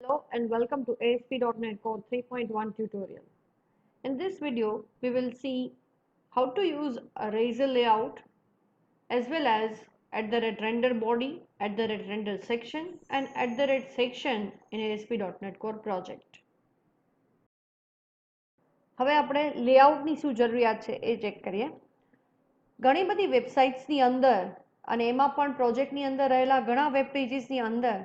Hello and welcome to ASP.NET Core 3.1 tutorial. In this video, we will see how to use a razor layout as well as @render body, @render section and @section in ASP.NET Core project. હવે આપણે લેઆઉટની શું જરૂરિયાત છે એ check કરીએ. ઘણી બધી વેબસાઇટ્સની અંદર અને એમાં પણ પ્રોજેક્ટની અંદર રહેલા ઘણા વેબ પેજીસની અંદર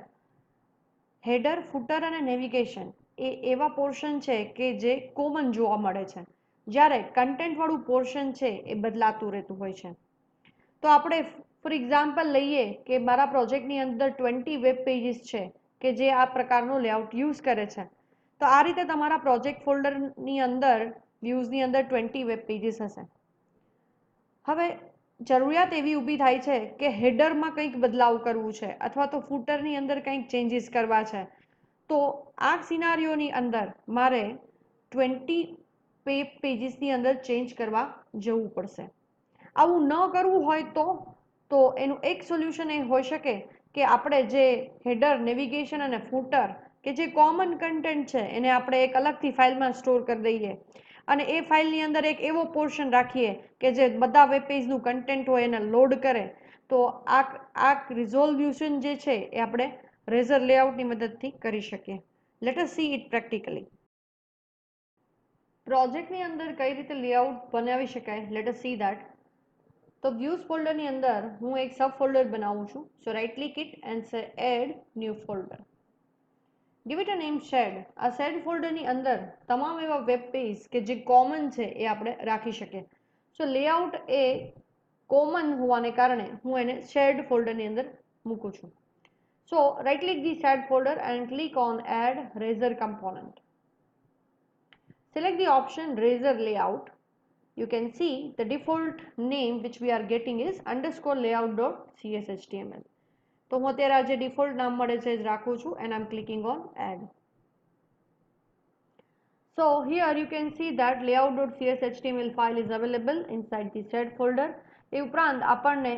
હેડર, ફૂટર અને નેવિગેશન એ એવા પોર્શન છે કે જે કોમન જોવા મળે છે, જ્યારે કન્ટેન્ટવાળું પોર્શન છે એ બદલાતું રહેતું હોય છે. તો આપણે ફોર એક્ઝામ્પલ લઈએ કે મારા પ્રોજેક્ટની અંદર 20 વેબ પેજીસ છે કે જે આ પ્રકારનો લેઆઉટ યુઝ કરે છે. તો આ રીતે તમારા પ્રોજેક્ટ ફોલ્ડરની અંદર વ્યૂઝની અંદર 20 વેબ પેજીસ હશે. હવે જરૂરિયાત એવી ઊભી થાય છે કે હેડરમાં કંઈક બદલાવ કરવું છે અથવા તો ફૂટરની અંદર કંઈક ચેન્જીસ કરવા છે. તો આ સિનારીઓની અંદર મારે 20 વેબ પેજીસની અંદર ચેન્જ કરવા જવું પડશે. આવું ન કરવું હોય તો એનું એક સોલ્યુશન એ હોઈ શકે કે આપણે જે હેડર, નેવિગેશન અને ફૂટર કે જે કોમન કન્ટેન્ટ છે એને આપણે એક અલગથી ફાઇલમાં સ્ટોર કરી દઈએ અને એ ફાઇલની અંદર એક એવો પોર્શન રાખીએ કે જે બધા વેબ પેજનું કન્ટેન્ટ હોય એને લોડ કરે. તો આ રિઝોલ્યુશન જે છે એ આપણે રેઝર લેઆઉટની મદદથી કરી શકીએ. Let us see it practically. પ્રોજેક્ટની અંદર કઈ રીતે લેઆઉટ બનાવી શકાય, લેટ અસ સી દેટ. તો વ્યૂઝ ફોલ્ડરની અંદર હું એક સબ ફોલ્ડર બનાવું છું. So right click it and say add new folder. Give it a name shared. આ શેડ ફોલ્ડરની અંદર તમામ એવા વેબ પેજ કે જે કોમન છે એ આપણે રાખી શકીએ. સો લેઆઉટ એ કોમન હોવાને કારણે હું એને શેડ ફોલ્ડરની અંદર મૂકું છું. So right click the shared folder and click on add razor component. Select the option razor layout. You can see the default name which we are getting is _layout.cshtml. તો હું અત્યારે આ જે ડિફોલ્ટ નામ મળે છે જ રાખું છું and I'm clicking on add. So here you can see that layout.cshtml file is available inside the shed folder. એ ઉપરાંત આપણને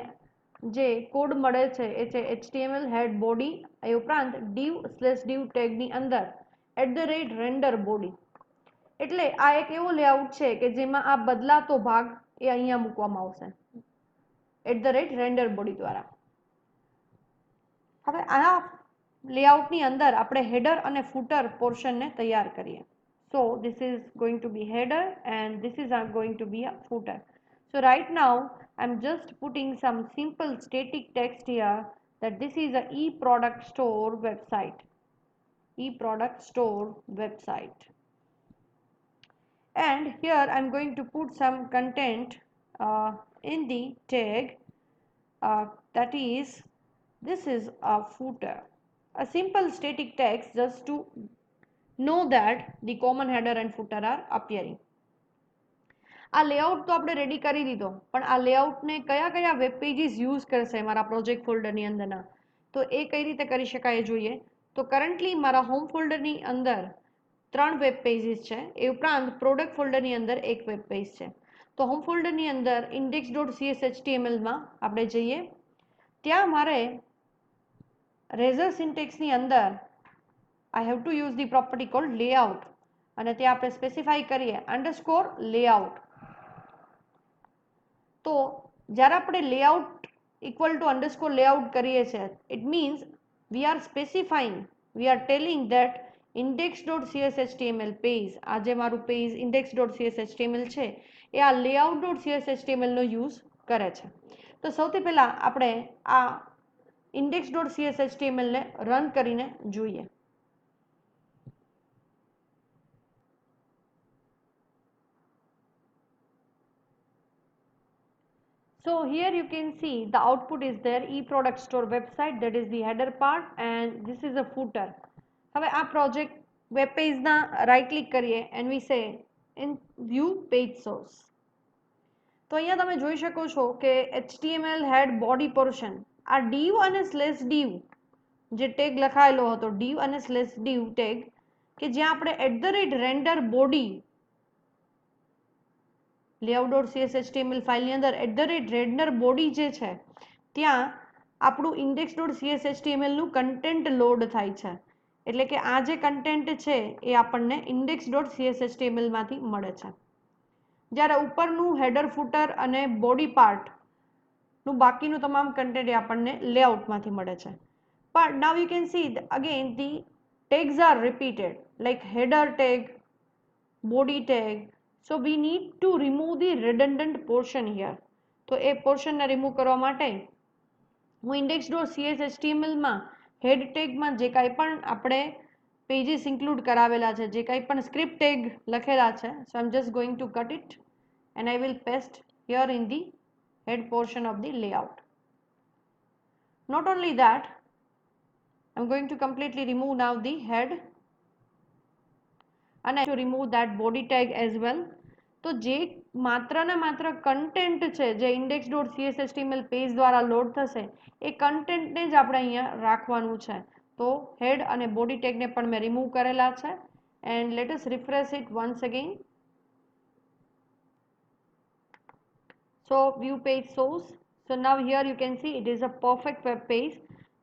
જે કોડ મળે છે એ છે html head body. એ ઉપરાંત div/div ટેગની અંદર @render body. એટલે આ એક એવો લેઆઉટ છે કે જેમાં આ બદલાતો ભાગ એ અહીંયા મૂકવામાં આવશે @render body દ્વારા. હવે આ લેઆઉટની અંદર આપણે હેડર અને ફૂટર પોર્શનને તૈયાર કરીએ. So this is going to be header and this is going to be a footer. So right now I'm just putting some simple static text here that this is a e-product store website. E-product store website. And here I'm going to put some content in the tag that is, this is a footer, a simple static text just to know that the common header and footer are appearing. આ layout તો આપણે ready કરી દીધો, પણ આ લેઆઉટને કયા કયા વેબ પેજીસ યુઝ કરશે મારા પ્રોજેક્ટ ફોલ્ડરની અંદરના, તો એ કઈ રીતે કરી શકાય જોઈએ. તો કરન્ટલી મારા હોમ ફોલ્ડરની અંદર 3 વેબ પેજીસ છે. એ ઉપરાંત પ્રોડક્ટ ફોલ્ડરની અંદર એક વેબ પેજ છે. તો હોમ ફોલ્ડરની અંદર index.cshtml માં આપણે જઈએ. ત્યાં મારે રેઝર સિન્ટેક્સની અંદર I have to use the property called layout અને ત્યાં આપણે સ્પેસિફાઈ કરીએ _layout. તો જ્યારે આપણે layout equal to _layout કરીએ છીએ, it means we are specifying, we are telling that index.cshtml page, આ જે મારું પેજ index.cshtml છે એ આ layout.cshtml નો યુઝ કરે છે. તો સૌથી પહેલા આપણે આ index.cshtml ને રન કરીને જોઈએ. So here you can see the output is there, e-product store website, that is the header part and this is a footer. હવે આ પ્રોજેક્ટ વેબ પેજના રાઇટ ક્લિક કરીએ and we say in view page source. તો અહીંયા તમે જોઈ શકો છો કે HTML head body portion, આ div અને /div જે ટેગ લખાયેલો હતો, div અને /div ટેગ કે જ્યાં આપણે @render body layout.cshtml ફાઇલની અંદર @render body જે છે ત્યાં આપણું index.cshtml નું કન્ટેન્ટ લોડ થાય છે. એટલે કે આ જે કન્ટેન્ટ છે એ આપણને index.cshtml માંથી મળે છે. જ્યારે ઉપરનું હેડર ફૂટર અને બોડી પાર્ટનું બાકીનું તમામ કન્ટેન્ટ એ આપણને લેઆઉટમાંથી મળે છે. પણ now you can C again the tags are repeated like header tag, body tag. So we need to remove the redundant portion here. તો એ પોર્શનને રિમૂવ કરવા માટે હું index.cshtml માં હેડ ટેગમાં જે કાંઈ પણ આપણે પેજીસ ઇન્ક્લુડ કરાવેલા છે, જે કાંઈ પણ સ્ક્રિપ્ટ ટેગ લખેલા છે, so I'm just going to cut it and I will paste here in the head portion of the layout. Not only that, I'm going to completely remove now the head and I to remove that body tag as well. તો જે માત્ર ને માત્ર content છે જે index.cshtml page દ્વારા load થશે એ કન્ટેન્ટને જ આપણે અહીંયા રાખવાનું છે. તો હેડ અને બોડી ટેગને પણ મેં રિમૂવ કરેલા છે and let us refresh it once again. So view page shows. So now here you can see it is a perfect web page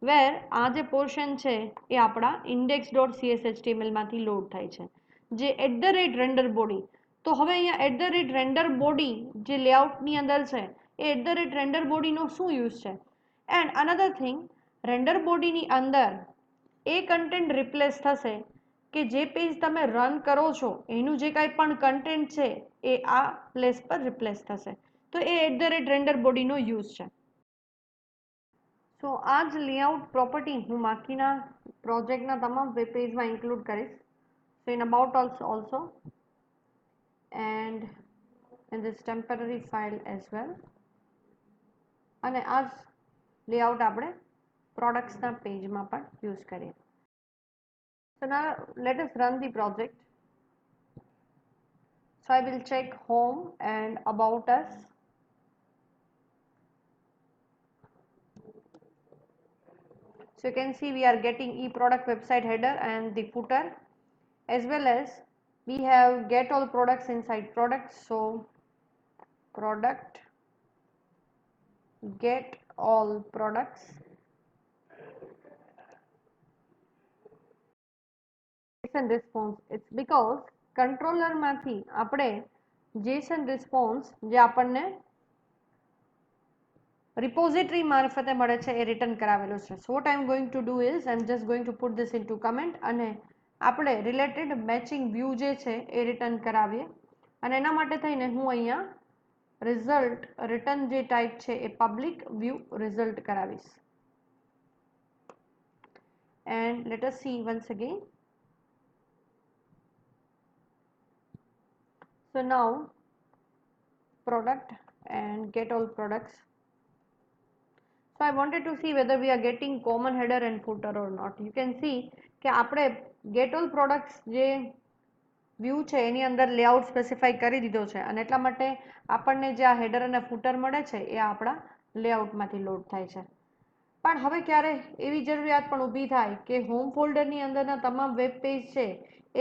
where આ જે પોર્શન છે એ આપણા index.cshtml માંથી લોડ થાય છે. જે @render body, તો હવે અહીંયા @render body જે લેઆઉટની અંદર છે એ @render body નો શું યુઝ છે? એન્ડ અનધર થિંગ, રેન્ડર બોડીની અંદર એ કન્ટેન્ટ રિપ્લેસ થશે કે જે પેજ તમે રન કરો છો એનું જે કાંઈ પણ કન્ટેન્ટ છે એ આ પ્લેસ પર રિપ્લેસ થશે. તો એ @render body નો યુઝ છે. સો આ જ લેઆઉટ પ્રોપર્ટી હું બાકીના પ્રોજેક્ટના તમામ વેબ પેજમાં ઇન્ક્લુડ કરીશ. So in about also and in this temporary file as well. અને આ જ લેઆઉટ આપણે પ્રોડક્ટ્સના પેજમાં પણ યુઝ કરીએ. So now let us run the project. So I will check home and about us. So you can see we are getting e-product website header and the footer, as well as we have get all products inside products. So product get all products. JSON response, it's because controller માંથી આપણે JSON response જે આપણને repository મારફતે મળે છે એ return કરાવેલો છે. So what I'm going to do is I'm just going to put this into comment અને આપણે રિલેટેડ મેચિંગ વ્યૂ જે છે એ રિટર્ન કરાવીએ. અને એના માટે થઈને હું અહીંયા રિઝલ્ટ રિટર્ન જે ટાઈપ છે એ પબ્લિક વ્યૂ રિઝલ્ટ કરાવીશ. And let us see once again. So now product and get all products. So I wanted to see whether we are getting common header and footer or not. You can see કે આપણે get all products જે view છે એની અંદર layout specify કરી દીધો છે અને એટલા માટે આપણને જે આ હેડર અને ફૂટર મળે છે એ આપણા લેઆઉટમાંથી લોડ થાય છે. પણ હવે ક્યારે એવી જરૂરિયાત પણ ઊભી થાય કે હોમ ફોલ્ડરની અંદરના તમામ વેબ પેજ છે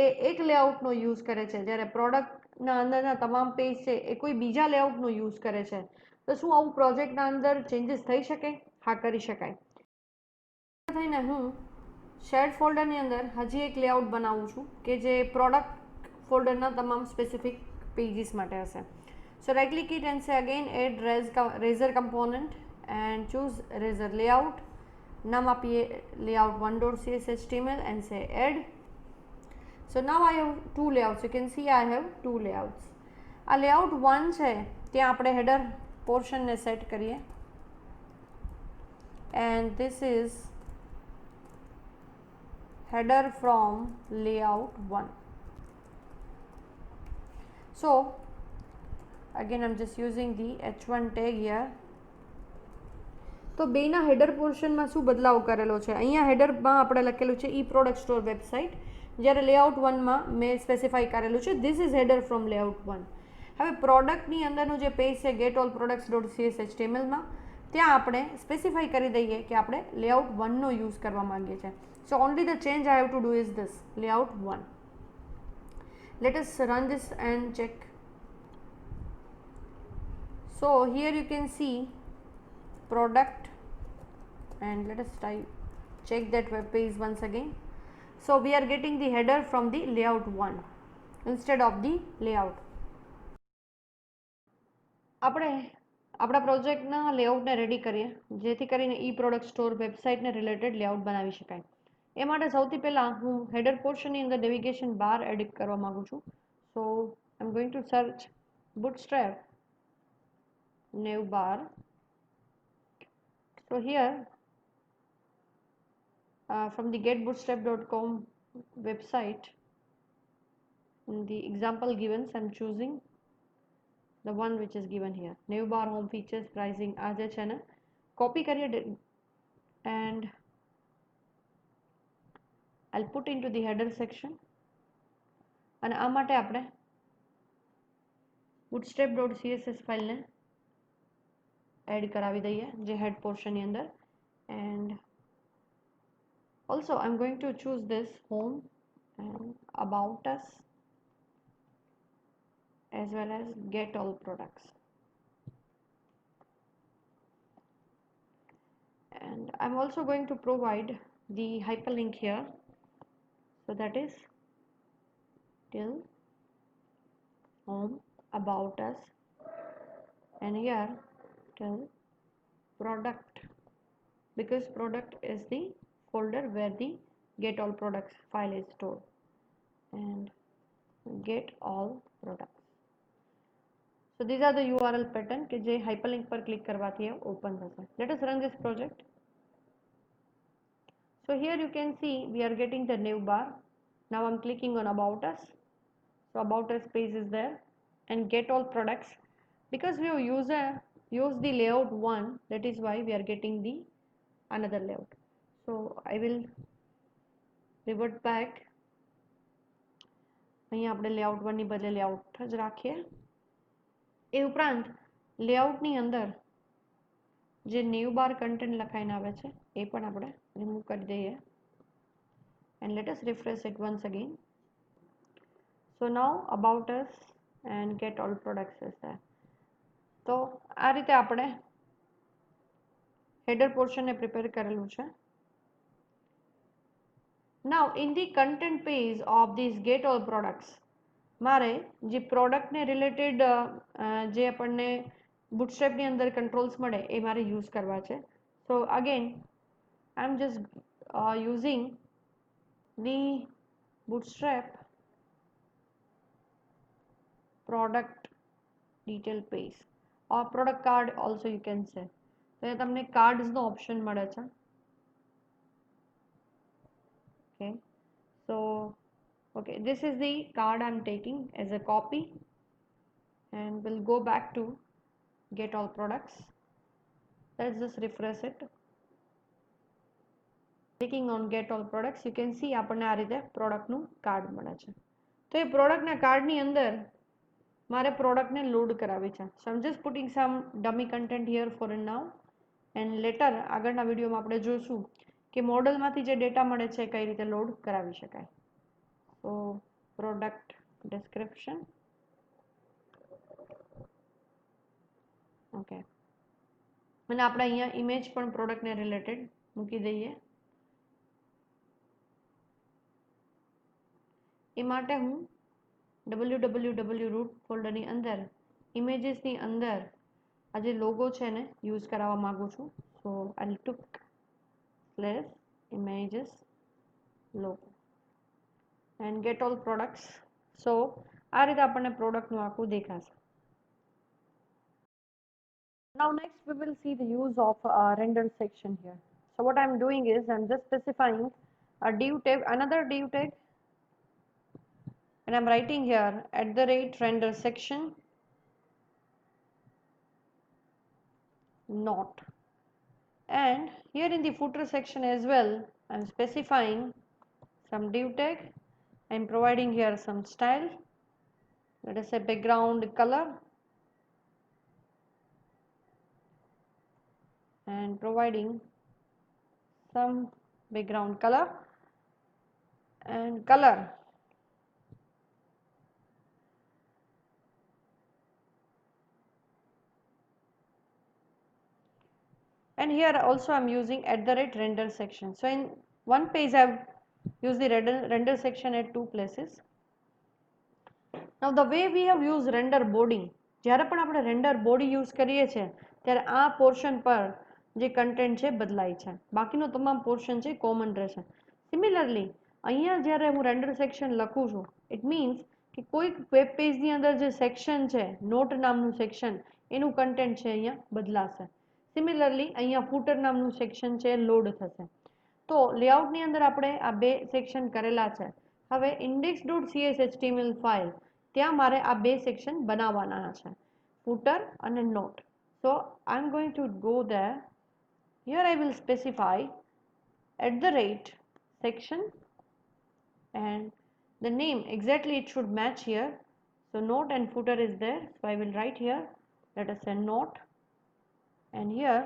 એ એક લેઆઉટનો યુઝ કરે છે, જ્યારે પ્રોડક્ટના અંદરના તમામ પેજ છે એ કોઈ બીજા લેઆઉટનો યુઝ કરે છે. તો શું આવું પ્રોજેક્ટના અંદર ચેન્જીસ થઈ શકે? હા, કરી શકાય. થઈને હું શેર્ડ ફોલ્ડરની અંદર હજી એક લેઆઉટ બનાવું છું કે જે પ્રોડક્ટ ફોલ્ડરના તમામ સ્પેસિફિક પેજીસ માટે હશે. So right click it and say again add razor component and choose razor layout. નામ આપીએ layout 1.cshtml and say add. So now I have two layouts. You can see I have two layouts. આ layout 1 છે ત્યાં આપણે header portion ને set કરીએ and this is header from layout 1. So again I'm just using the h1 tag here. તો બેના header પોર્શનમાં શું બદલાવ કરેલો છે? અહીંયા હેડરમાં આપણે લખેલું છે ઈ પ્રોડક્ટ સ્ટોર વેબસાઇટ, જ્યારે લેઆઉટ 1માં મેં સ્પેસિફાઈ કરેલું છે this is header from layout 1. હવે પ્રોડક્ટની અંદરનું જે પેજ છે ગેટ ઓલ products.cshtmlમાં ત્યાં આપણે સ્પેસિફાઈ કરી દઈએ કે આપણે લેઆઉટ 1નો યુઝ કરવા માંગીએ છીએ. So only the change I have to do is this layout 1. Let us run this and check. So here you can see product and let us check that web page once again. So we are getting the header from the layout 1 instead of the layout. આપણે આપણા પ્રોજેક્ટના લેઆઉટને ready કરીએ જેથી કરીને ઈ product store વેબસાઇટને related layout બનાવી શકાય. એ માટે સૌથી પહેલાં હું હેડર પોર્શનની અંદર નેવિગેશન બાર એડિટ કરવા માગું છું. So I am going to search bootstrap nav bar. So here from the getbootstrap.com website, in the example given, I am choosing the one which is given here. Nav bar, home features, pricing. આ જે છે ને copy કરીએ and I'll put into the header section. અને આ માટે આપણે bootstrap.css ફાઇલને એડ કરાવી દઈએ જે head portionની અંદર. And also I'm going to choose this home and about us as well as get all products. And I'm also going to provide the hyperlink here. So that is till home about us and here till product, because product is the folder where the get all products file is stored, and get all products. So these are the URL pattern કે જે hyperlink પર click કરવાથી open થશે. Let us run this project. So here you can see we are getting the nav bar. Now I'm clicking on about us. So about us page is there and get all products. Because we use the layout 1, that is why we are getting the another layout. So I will revert back. અહીંયા આપણે layout 1 ની બદલે layout જ રાખીએ. એ ઉપરાંત layout ની અંદર જે new bar content લખાઈને આવે છે એ પણ આપણે remove કરી દઈએ. And let us refresh it once again. So now about us and get all products is there. તો આ રીતે આપણે header portion ને prepare કરેલું છે. Now in the content page of these get all products મારે જે પ્રોડક્ટ ને રિલેટેડ જે આપણને bootstrap ની અંદર કંટ્રોલ્સ મળે એ મારે યુઝ કરવા છે. So again I am just using the bootstrap product detail page or product card also you can say. તો એ તમને કાર્ડ્સ નો ઓપ્શન મળે છે. Okay, so okay, this is the card I'm taking as a copy and we'll go back to get all products. Let's just refresh it. Clicking on get all products you can see આપણને આ રીતે પ્રોડક્ટનું card મળે છે. તો એ પ્રોડક્ટના કાર્ડની અંદર મારે પ્રોડક્ટને લોડ કરાવી છે. So I'm just putting some dummy content here for now and later આગળના વિડીયોમાં આપણે જોઈશું કે મોડલમાંથી જે ડેટા મળે છે કઈ રીતે લોડ કરાવી શકાય. So product description. Okay, અને આપણે અહીંયા ઇમેજ પણ પ્રોડક્ટને રિલેટેડ મૂકી દઈએ. એ માટે હું www root ફોલ્ડરની અંદર ઇમેજીસની અંદર આ જે લોગો છે ને યુઝ કરાવવા માંગુ છું. So I'll took slash images logo and get all products. So આ રીતે આપણને પ્રોડક્ટનું આખું દેખાશે. Now next we will see the use of render section here. So what I'm doing is I'm just specifying a div tag, another div tag, and I'm writing here @render section not. And here in the footer section as well I'm specifying some div tag. I'm providing here some style, let us say background color, and providing some background color and color. And here also I'm using @render section. So in one page I've use the render section at two places. Now the way we have used render body, જ્યારે પણ આપણે render body use કરીએ છીએ ત્યારે આ portion પર જે content છે બદલાય છે, બાકીનો તમામ પોર્શન છે કોમન રહેશે. સિમિલરલી અહીંયા જ્યારે હું રેન્ડર સેક્શન લખું છું, ઇટ મીન્સ કે કોઈક વેબ પેજની અંદર જે સેક્શન છે, નોટ નામનું સેક્શન, એનું કન્ટેન્ટ છે અહીંયા બદલાશે. સિમિલરલી અહીંયા ફૂટર નામનું સેક્શન છે લોડ થશે. તો લેઆઉટની અંદર આપણે આ બે સેક્શન કરેલા છે. હવે index.cshtml ફાઇલ ત્યાં મારે આ બે સેક્શન બનાવવાના છે, ફૂટર અને note. So I am going to go there. Here I will specify @section and the name exactly it should match here. So note and footer is there. So I will write here, let us say note, and here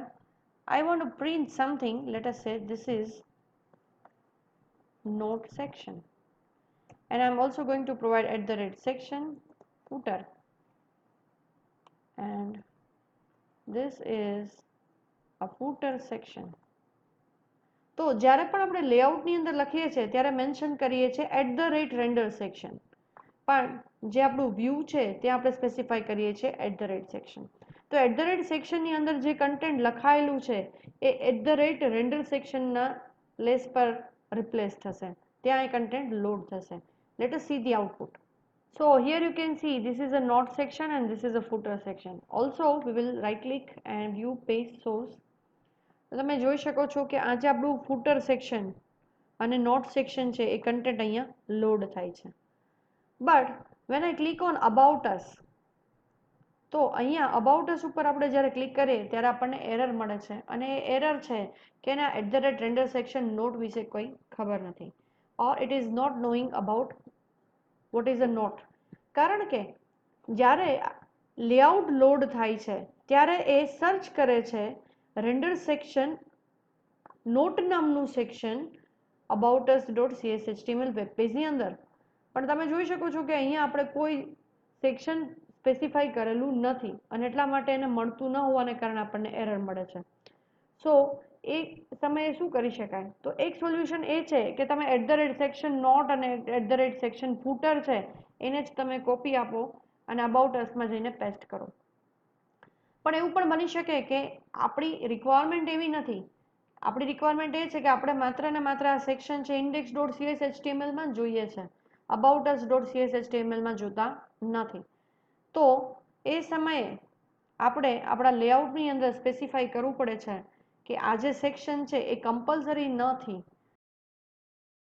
I want to print something. Let us say this is note section, and I am also going to provide @section footer, and this is a footer section. તો જ્યારે પણ આપણે લેઆઉટની અંદર લખીએ છીએ ત્યારે mention કરીએ છીએ @render section, પણ જે આપણું વ્યૂ છે ત્યાં આપણે સ્પેસિફાઈ કરીએ છીએ @section. તો @sectionની અંદર જે કન્ટેન્ટ લખાયેલું છે એ @render sectionના પ્લેસ પર રિપ્લેસ થશે, ત્યાં એ કન્ટેન્ટ લોડ થશે. Late us C the output. So here you can see this is a note section and this is a footer section. Also we will right click and view page source. તો તમે જોઈ શકો છો કે આજે આપણું footer section અને note section છે એ કન્ટેન્ટ અહીંયા લોડ થાય છે. But when I click on about us, તો અહીંયા અબાઉટ અસ ઉપર આપણે જ્યારે ક્લિક કરીએ ત્યારે આપણને એરર મળે છે, અને એ એરર છે કે એના @render section નોટ વિશે કોઈ ખબર નથી, or it is not knowing about what is a note. કારણ કે જ્યારે લેઆઉટ લોડ થાય છે ત્યારે એ સર્ચ કરે છે રેન્ડર સેક્શન નોટ નામનું સેક્શન aboutus.cshtml વેબ પેજની અંદર. પણ તમે જોઈ શકો છો કે અહીંયા આપણે કોઈ સેક્શન સ્પેસિફાઈ કરેલું નથી, અને એટલા માટે એને મળતું ન હોવાને કારણે આપણને એરર મળે છે. સો એ સમયે શું કરી શકાય? તો એક સોલ્યુશન એ છે કે તમે @section નોટ અને @section ફૂટર છે એને જ તમે કોપી આપો અને અબાઉટ અસમાં જઈને પેસ્ટ કરો. પણ એવું પણ બની શકે કે આપણી રિક્વાયરમેન્ટ એવી નથી. આપણી રિક્વાયરમેન્ટ એ છે કે આપણે માત્ર ને માત્ર આ સેક્શન છે index.cshtml માં જોઈએ છે, aboutus.cshtml માં જોતા નથી. તો એ સમયે આપણે આપણા લેઆઉટની અંદર સ્પેસિફાઈ કરવું પડે છે કે આ જે સેક્શન છે એ કમ્પલસરી નથી.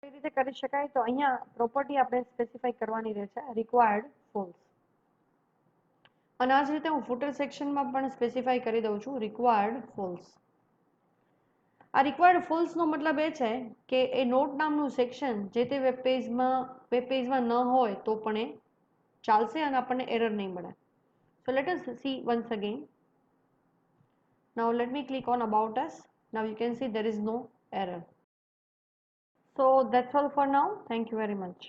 કઈ રીતે કરી શકાય? તો અહીંયા પ્રોપર્ટી આપણે સ્પેસિફાઈ કરવાની રહેશે રિક્વાયર્ડ ફોલ્સ, અને આ જ રીતે હું ફૂટર સેક્શનમાં પણ સ્પેસિફાઈ કરી દઉં છું રિક્વાયર્ડ ફોલ્સ. આ રિક્વાયર્ડ ફોલ્સનો મતલબ એ છે કે એ નોટ નામનું સેક્શન જે તે વેબ પેજમાં ન હોય તો પણ એ ચાલશે અને આપણને એરર નહીં મળે. So let us C once again. Now let me click on about us. Now you can see there is no error. So that's all for now. Thank you very much.